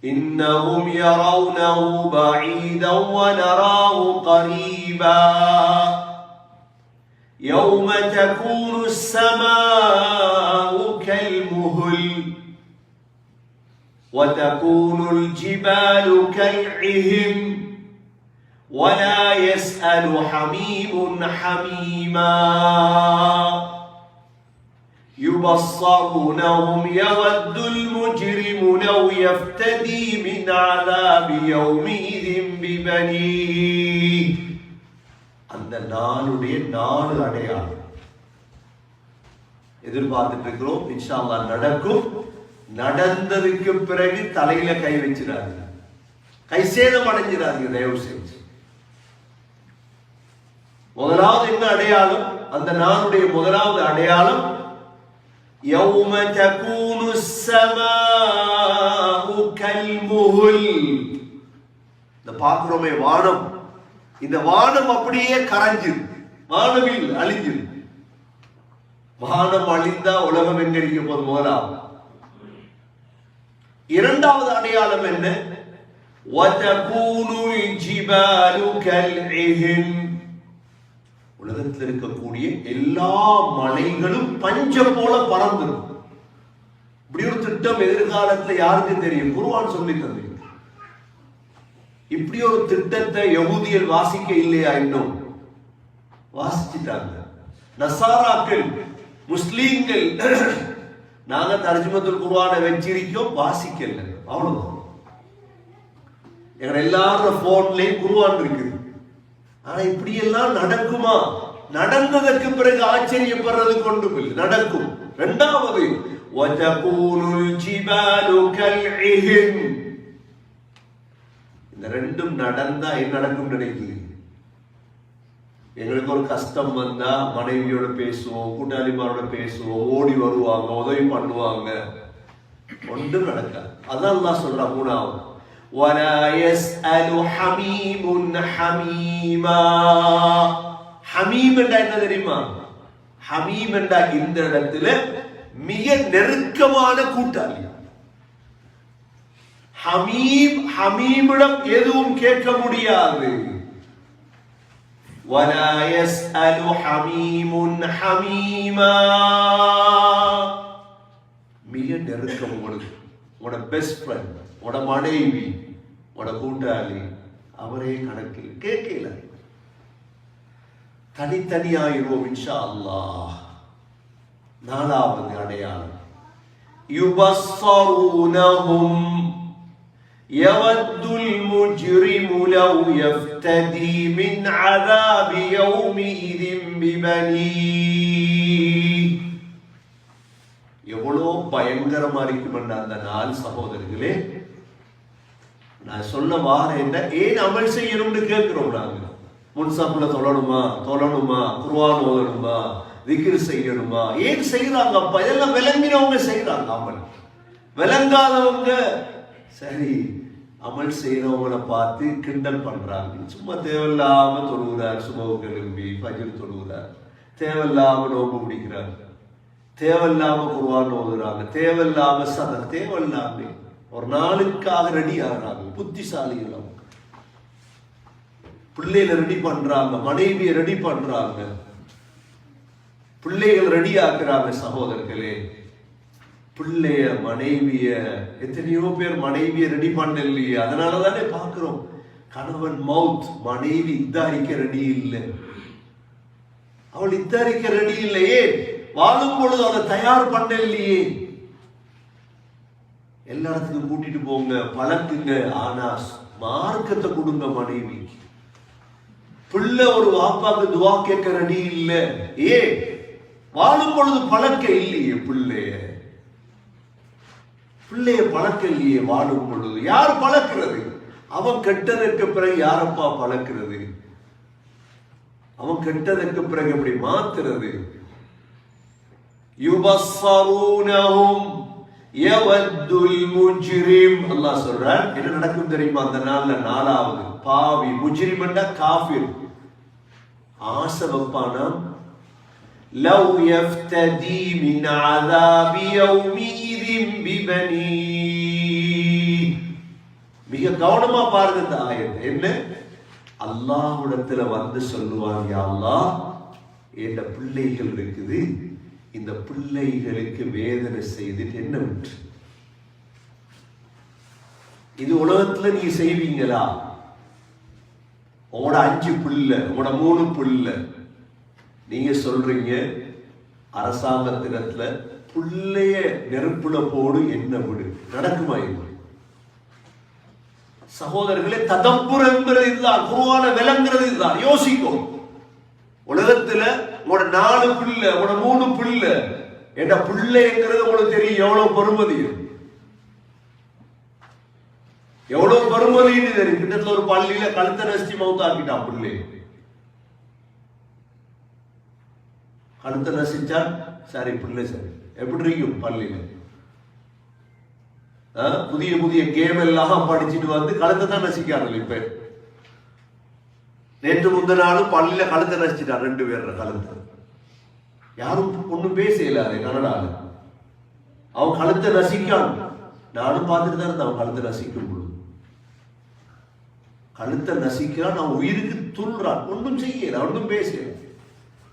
إنهم يرونه بعيدا ونراه قريبا يوم تكون السماء كالمهل وتكون الجبال كالعهن ولا يسأل حميم حميما يبصرونهم يود المجرم لو يفتدي من عذاب يومئذ ببنيه. அந்த நாளுடைய 4 அடையாளம் எதிர்பார்த்துட்டு இருக்கிறோம். இன்ஷா அல்லாஹ் நடக்கும். நடந்ததுக்கு பிறகு தலையில கை வச்சிடாதீங்க, கை சேதம் அடைஞ்சிடாதீங்க தயவு செஞ்சு. முதலாவது என்ன அடையாளம்? அந்த நாளுடைய முதலாவது அடையாளம் يوم تكون السماء كالمهل. இந்த பார்க்கிறோமே வானம், இந்த வானம் அப்படியே கரைஞ்சிரு, வானவில் அழிஞ்சிரு. வானம் அழிந்தா உலகம் எங்க இருக்க போது? முதலாவது. இரண்டாவது அடையாளம் என்ன? وتكون الجبال كالعهن. உலகத்தில் இருக்கக்கூடிய எல்லா மலைகளும் பஞ்சம் போல பறந்துடும். இப்படி ஒரு திட்டம் எதிர்காலத்தில் யாருக்கு தெரியும்? குர்ஆன் சொல்லி தந்தது. இப்படி ஒரு திட்டத்தை யஹூதியர் வாசிக்க இல்லையா? இன்னும் வாசிச்சுட்டாங்க. நசாராக்கள், முஸ்லீம்கள் நாங்க தர்ஜுமத்துல் குர்ஆனை வச்சிருக்கோம், வாசிக்கல. அவ்வளவுதான். எங்க எல்லாரும் போன்லயும் குர்ஆன் இருக்குது. ஆனா இப்படி எல்லாம் நடக்குமா? நடந்ததற்கு பிறகு ஆச்சரியப்படுறது கொண்டும் இல்லை, நடக்கும். இரண்டாவது வதகூனுல் ஜிபாலு கல்இஹின். இந்த ரெண்டும் நடந்தா என்ன நடக்கும் நினைக்கிறீங்க? எங்களுக்கு ஒரு கஷ்டம் வந்தா மனைவியோட பேசுவோம், கூட்டாளிமாரோட பேசுவோம், ஓடி வருவாங்க, உதவி பண்ணுவாங்க. ஒன்றும் நடக்காது. அதான் அல்லாஹ் சொல்றான் மூணாவது, وَلَا يَسْأَلُ حَمِيمٌ حَمِيمًا. ஹமீம் என்றா என்ன தெரியுமா? ஹமீம் என்றா இந்த இடத்துல மிக நெருக்கமான கூட்டாளி. ஹமீமிடம் எதுவும் கேட்க முடியாது. وَلَا يَسْأَلُ حَمِيمٌ حَمِيمًا. மிக நெருக்கம் உங்களுக்கு, உங்களோட பெஸ்ட் ஃப்ரெண்ட், உட மனைவி, உட கூட்டாளி, அவரே கணக்கில் கேட்கல. தனித்தனியாயிருவோம் இன்ஷா அல்லாஹ். நாலாவது அடையாளம் யுபஸ்ஸரூனஹும் யவத்துல் முஜ்ரிமு லவ் யஃப்ததி மின் அஸாபி யௌமிஇதின் பிபனீஹ். எவ்வளோ பயங்கரமா இருக்கும் அந்த நாள் சகோதரர்களே. நான் சொல்ல வாரேன் என்ன, ஏன் அமல் செய்யணும்னு கேட்கிறோம். நாங்க முன்சாப்புல தொழணுமா, குர்ஆன் ஓதணுமா, திக்ர் செய்யணுமா, ஏன் செய்யறாங்க? அப்ப இதெல்லாம் விளங்கினவங்க செய்யறாங்க. அமல் விளங்காதவங்க சரி அமல் செய்யறவங்களை பார்த்து கிண்டல் பண்றாங்க. சும்மா தேவையில்லாம தொழுகிறார், சுபவுக்கு எழும்பி ஃபஜ்ர் தொழுகிறார், தேவையில்லாம நோம்பு பிடிக்கிறார், தேவையில்லாம குர்ஆன் ஓதுறாங்க, தேவையில்லாம சதக், தேவையில்லாம ஒரு நாளுக்காக ரெடி ஆகுறாங்க. புத்திசாலிகள் அவங்க. பிள்ளைகளை ரெடி பண்றாங்க, மனைவியை ரெடி பண்றாங்க, பிள்ளைகள் ரெடி ஆக்குறாங்க. சகோதரர்களே, பிள்ளைய மனைவிய எத்தனையோ பேர் மனைவியை ரெடி பண்ணலையே. அதனாலதானே பாக்குறோம் கணவன் மவுத், மனைவி இத்தாரிக்க ரெடி இல்லை, அவள் இத்தாரிக்க ரெடி இல்லையே, வாழும் பொழுது அதை தயார் பண்ணலையே. எல்லா இடத்துக்கும் கூட்டிட்டு போங்க, பழக்குங்க, ஆனா மார்க்கத்தை கொடுங்க மனைவி. பிள்ளை ஒரு வாப்பாக்கு துவா கேட்க ரெடி இல்லை, ஏ வாழும் பொழுது பழக்க இல்லையே. பிள்ளைய பழக்க இல்லையே. வாழும் பொழுது யார் பழக்கிறது? அவன் கெட்டதற்கு பிறகு யாரப்பா பழக்கிறது? அவன் கெட்டதற்கு பிறகு எப்படி மாத்துறது? யுபஸ்ஸரூனஹும் யவத்துல் முஜ்ரிம். அல்லாஹ் சொல்றான், என்ன நடக்கும் தெரியுமா அந்த நாள்ல? நாலாவது பாவி, முஜ்ரிம் என்றா காஃபிர், ஆசை வைப்பானா, லவ் யஃப்ததி மின் அஸாபி யௌமிஇதின் பிபனீஹ். கவனமா பாருங்க இந்த ஆயத்தை. என்ன அல்லாஹ்விடத்துல வந்து சொல்லுவாங்க, யா அல்லாஹ் என்ற பிள்ளைகள் இருக்குது, இந்த பிள்ளைகளுக்கு வேதனை செய்துட்டு என்ன விட்டு இது உலகத்துல நீ செய்வீங்களா? உங்களோட 5 பிள்ளை, உங்களோட 3 பிள்ளை, நீங்க சொல்றீங்க அரசாங்கத்தினத்துல பிள்ளைய நெருப்புல போடு என்ன விடு, நடக்குமா? இது சகோதரர்களே, ததப்புர் என்கிறது இதுதான், குர்ஆனை விளங்குறது இதுதான். யோசிக்கும். உலகத்துல உங்களோட 4 பிள்ளை, உங்களோட 3 பிள்ளை, என்ற பிள்ளைங்கிறது உங்களுக்கு தெரியும் எவ்வளவு பெருமதி, எவ்வளவு பெருமதின்னு தெரியும். கிட்டத்தட்ட ஒரு பள்ளியில கழுத்தை நசிச்சு மௌத்தாக்கிட்டான் பிள்ளை. கழுத்தை நசிச்சா சரி பிள்ளை சரி, எப்படி இருக்கும் பள்ளியில? புதிய புதிய கேம் எல்லாம் படிச்சுட்டு வந்து கழுத்தை தான் நசிக்காங்க. இப்ப நேற்று முந்த நாளும் பள்ளியில கழுத்தை நசிச்சுட்டான் 2 பேர் கழுத்தை. யாரும் ஒண்ணும் பேசல. கனடால அவன் கழுத்தை நசிக்கான். நானும் பார்த்துட்டு தான் இருந்தேன். அவன் கழுத்தை நசிக்கும் பொழுது கழுத்தை நசிக்கிறான். அவன் உயிருக்கு துள்றான். ஒன்றும் செய்யல, ஒன்றும் பேசல.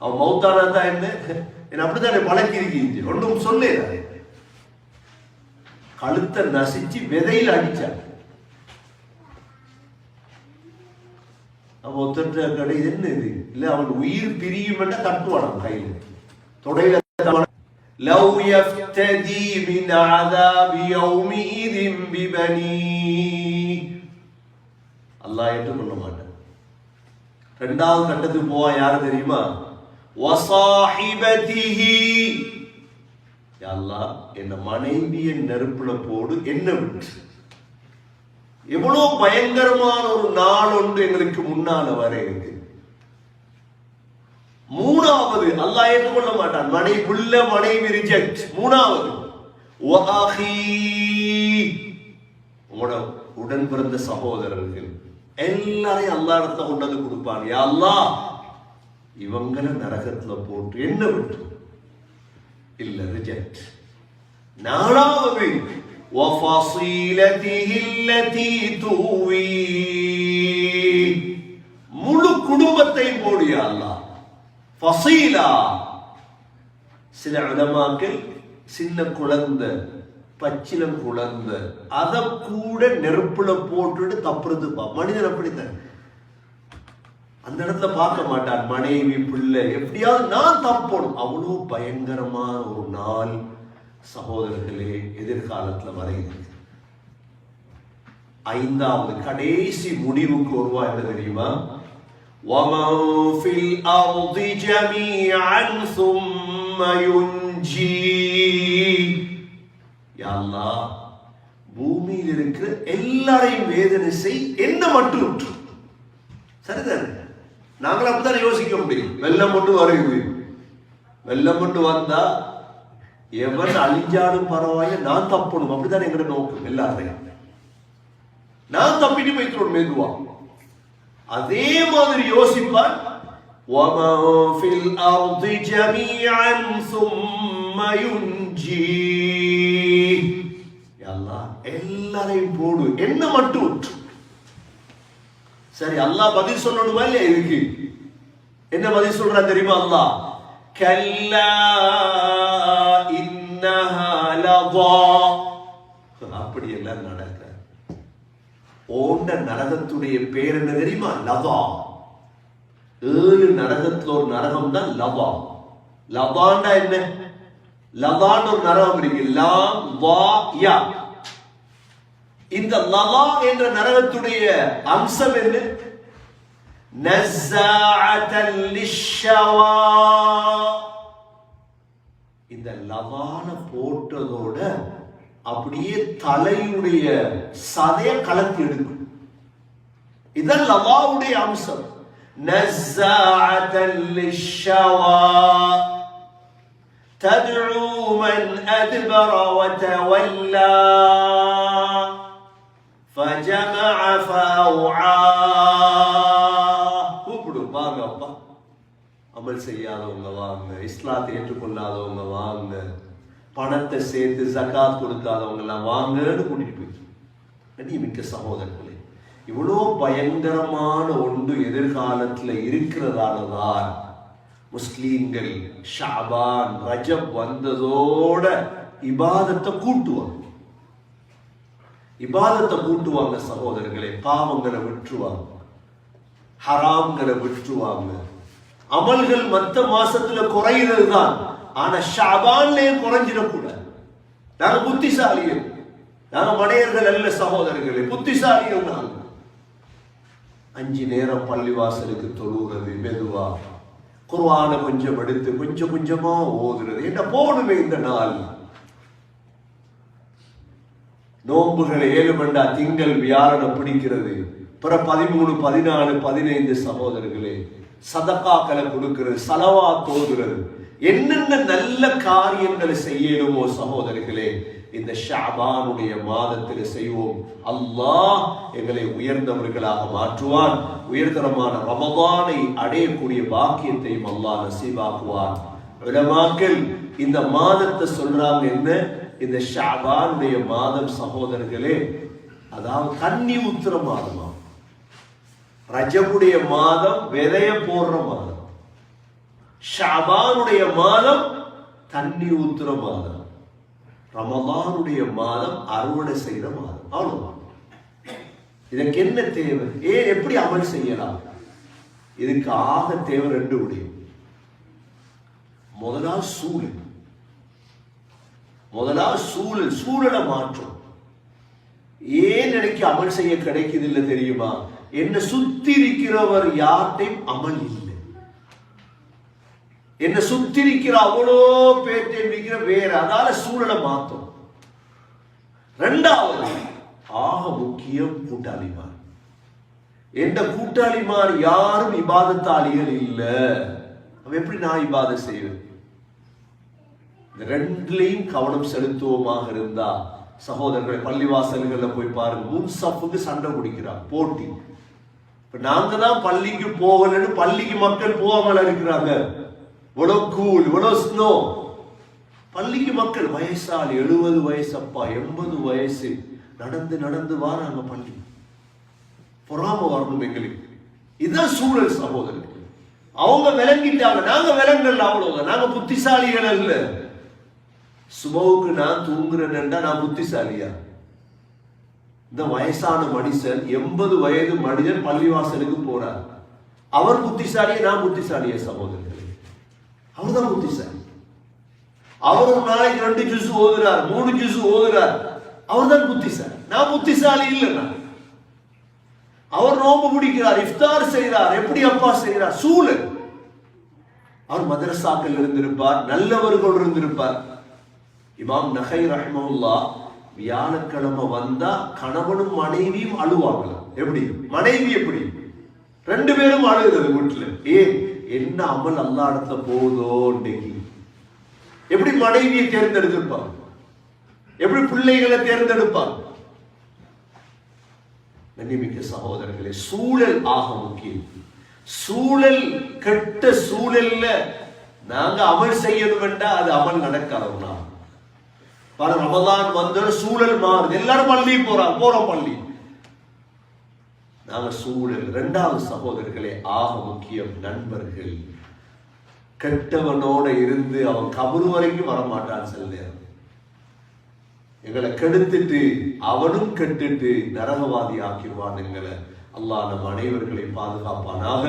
அவன் மௌத்தானா தான் என்ன அப்படித்தானே பழக்கி இருக்கீங்க, ஒன்றும் சொல்ல. கழுத்தை நசிச்சு விதையில் அடிச்சான். அவன் ஒருத்தர் கடை என்ன இது இல்ல, அவன் உயிர் பிரியும் தட்டுவான் கையில தொடையில. لو يفتدي من عذاب يومئذ ببنيه அல்லாஹ் ஏற்றுக்கொள்ள மாட்டான். 2வது கட்டத்துக்கு போவா யாரு தெரியுமா? வஸாஹிபதிஹி, யா அல்லாஹ் என்ன மனைவியை நெருப்புல போடு என்ன விட்டு. எவ்வளவு பயங்கரமான ஒரு நாள் ஒன்று எங்களுக்கு முன்னால வர இருக்கு. 3வது அல்லாஹ் ஏற்றுக்கொள்ள மாட்டான். மனைவி ரிஜெக்ட். 3வது வஅஹி, உங்களோட உடன் பிறந்த சகோதரர்கள் எல்லாரையும் அல்லாஹ் இடத்துல கொண்டு வந்து கொடுப்பான். யா அல்லாஹ் இவங்களை நரகத்துல போட்டு என்ன விட்டு இல்ல ரிஜெக்ட். 4வது வஃபஸீலதிஹி அல்லதி துவி, முழு குடும்பத்தை போடு யா அல்லாஹ். ஃபஸீலா, சில உலமாக்கள் சின்ன குழந்தை, பச்சிலம் குழந்தை, அதை கூட நெருப்புல போட்டுட்டு தப்புறது. மனிதன் அப்படித்தான், அந்த இடத்துல பார்க்க மாட்டான் மனைவி பிள்ளை, எப்படியாவது நான் தப்பணும். அவ்வளவு பயங்கரமான ஒரு நாள் சகோதரர்களே எதிர்காலத்துல வரையுது. 5வது கடைசி முடிவுக்கு வருவா என்ன தெரியுமா? وَمَنْ فِي الْأَرْضِ جَمِيعًا ثُمَّ يُنْجِيهِ, யா அல்லாஹ் பூமியில் இருக்கிற எல்லாரையும் வேதனை செய், என்ன மட்டும் விட்டு. சரிதானே? நாங்களும் அப்படித்தானே யோசிக்க முடியும். வெள்ளம் மட்டும் வருது, வெள்ளம் மட்டும் வந்தா எவன் அழிஞ்சாலும் பரவாயில்ல, நான் தப்பணும். அப்படித்தானே எங்கிட்ட நோக்கம் எல்லாரையும். நான் தப்பிட்டு போய்க்கிறோம் மெதுவா. அதே மாதிரி யோசிப்பான். وَمَنْ فِي الْأَرْضِ جَمِيعًا ثُمَّ يُنْجِيهِ, யா அல்லாஹ் எல்லாரையும் போடு என்ன மட்டும் விட்டு. சரி, அல்லாஹ் பதில் சொல்லணுமா இல்லையா? இதுக்கு என்ன பதில் சொல்றான் தெரியுமா? அல்லாஹ் கல்லா இன்னஹா லதா, அப்படி எல்லாம் நடக்க. ஓண்ட நரகத்துடைய பேர் என்ன தெரியுமா? லதா. 7 நரகத்துல ஒரு நரகம் தான் லதா. லதாண்டா என்ன? லதான்னு ஒரு நரகம் இருக்கு. லாம் வா யா. இந்த லதா என்ற நரகத்துடைய அம்சம் என்ன? நஸாஅத்தன் லிஷ்ஷவா. இந்த லதான போட்டதோட அப்படியே தலையுடைய சதைய கலத்தி எடுக்கும். இதன் லதாவுடைய அம்சம். நஸாஅத்தன் லிஷ்ஷவா தத்உ மன் அத்பர வதவல்லா فجمع فأوعى. கூப்பிடும் வாங்க அப்பா, அமல் செய்யாதவங்க வாங்க, இஸ்லாத்தை ஏற்றுக்கொள்ளாதவங்க வாங்க, பணத்தை சேர்த்து ஜகாத் கொடுக்காதவங்க எல்லாம் வாங்கன்னு கூட்டிட்டு போயிட்டு. மிக்க சகோதரர்களே, இவ்வளோ பயங்கரமான ஒன்று எதிர்காலத்தில் இருக்கிறதாலதான் முஸ்லீம்கள் ஷாபான் ரஜப் வந்ததோட இபாதத்தை கூட்டுவாங்க சகோதரர்களே. பாவங்களை விட்டுருவாங்க, ஹராம்களை விட்டுருவாங்க. அமல்கள் மற்ற மாசத்துல குறையிறது தான், ஆனா ஷாபான்லயே குறைஞ்சிடக்கூடாது. நாங்க புத்திசாலிகள், நாங்க மடையர்கள் அல்ல சகோதரர்களே, புத்திசாலிகள். நாங்க 5 நேரம் பள்ளிவாசலுக்கு தொழுகிறது, மெதுவா குர்ஆன கொஞ்சம் எடுத்து கொஞ்சம் கொஞ்சமா ஓதுறது. என்ன போகணுமே இந்த நாள். நோன்புகளை 7 மண்டா திங்கள் வியாழனை பிடிக்கிறது. பிற 13, 14, 15 சகோதரர்களே சதகாக்களை கொடுக்கிறது, சலவா தோதுகிறது. என்னென்ன நல்ல காரியங்களை செய்யணுமோ சகோதரர்களே இந்த ஷாபானுடைய மாதத்தில் செய்வோம். அல்லாஹ் எங்களை உயர்ந்தவர்களாக மாற்றுவான். உயர்தரமான ரமதானை அடையக்கூடிய பாக்கியத்தையும் அல்லாஹ் நசீபாக்குவான். உலமாக்கள் இந்த மாதத்தை சொல்றாங்க என்ன, இந்த ஷாபானுடைய மாதம் சகோதரர்களே அதாவது தண்ணி ஊத்துற மாதமா. ரஜபுடைய மாதம் விதைய போடுற மாதம், ஷாபானுடைய மாதம் தண்ணி ஊத்துற மாதம், ரமதானுடைய மாதம் அறுவடை செய்யற மாதம். அவ்வளவுதான். இதற்கு என்ன தேவை, எப்படி அமல் செய்யலாம்? இதுக்கு ஆக தேவை 2 விடயம். முதலாவது சூழலை மாற்றும். ஏன் எனக்கு அமல் செய்ய கிடைக்குது இல்லை தெரியுமா? என்ன சுத்தி இருக்கிறவர் யார்ட்டையும் அமல் இல்லை. என்ன சுத்தி இருக்கிற அவ்வளோ பேர்த்தை இருக்கிற வேற, அதால சூழலை மாற்றும். 2வது ஆக முக்கியம் கூட்டாளிமார். எந்த கூட்டாளிமார் யாரும் இபாதத்தாளிகள் இல்லை. அவன் எப்படி நான் இபாதத் செய்வேன்? இந்த 2லையும் கவனம் செலுத்துவோமாக இருந்தா சகோதரர்களை பள்ளிவாசல்கள்ல போய் பாருங்க, முன்சப்புக்கு சண்டை பிடிக்கிறான், போட்டி. இப்ப நாங்க தான் பள்ளிக்கு போகலன்னு பள்ளிக்கு மக்கள் போகாமல் இருக்கிறாங்க. இவ்வளவு கூல், இவ்வளவு ஸ்னோ. பள்ளிக்கு மக்கள் வயசாளி 70 வயசு அப்பா 80 வயசு நடந்து நடந்து வாராங்க பள்ளி. பொறாம வரணும் எங்களுக்கு. இதுதான் சூழல் சகோதரர்கள். அவங்க விளங்கிட்டாங்க, நாங்க விளங்கல. அவ்வளவுதான். நாங்க புத்திசாலிகள் அல்ல. சுபவுக்கு நான் தூங்குறேன்டா நான் புத்திசாலியா? இந்த வயசான மனுஷன் 80 வயது மனிதன் பள்ளிவாசலுக்கு போறார். அவர் புத்திசாலியா நான் புத்திசாலியா சகோதரர்களே? அவர் தான் புத்திசாலி. அவர் ஒரு நாளைக்கு 2 ஜூஸ் ஓதுறார், 3 ஜூஸ் ஓதுறார். அவர் தான் புத்திசாலி. நான் புத்திசாலி இல்லைன்னா. அவர் நோம்பு பிடிக்கிறார், இஃப்தார் செய்கிறார். எப்படி அப்பா செய்கிறார்? சூழல். அவர் மதரசாக்கள் இருந்திருப்பார், நல்லவர்கள் இருந்திருப்பார். இமாம் நகை ரஹ்மத்துல்லாஹ் வியாழக்கிழமை வந்தா கணவனும் மனைவியும் அழுவாங்களாம். எப்படி மனைவி எப்படி 2 பேரும் அழுகிறது வீட்டுல. என்ன அமல் அல்லாஹ் இடத்துல போதோ இன்னைக்கு. எப்படி மனைவியை தேர்ந்தெடுத்திருப்பாங்க, எப்படி பிள்ளைகளை தேர்ந்தெடுப்பாங்க? கண்ணியமிக்க சகோதரர்களே, சூழல் ஆக முக்கியம். சூழல் கெட்ட சூழல்ல நாங்க அமல் செய்யணும் என்றா அது அமல் நடக்காதுன்னா. ரமதான் வந்த சூழல் மாறுது, எல்லாரும் பள்ளி போறோம் பள்ளி. நாங்க சூழல். 2வது சகோதரர்களே ஆக முக்கியம் நண்பர்கள். கெட்டவனோட இருந்து அவன் கபரு வரைக்கும் வரமாட்டான். சில நேரம் எங்களை கெடுத்துட்டு அவனும் கெட்டுட்டு நரகவாதி ஆக்கிடுவான் எங்களை. அல்லாஹ் நம் அனைவர்களை பாதுகாப்பானாக.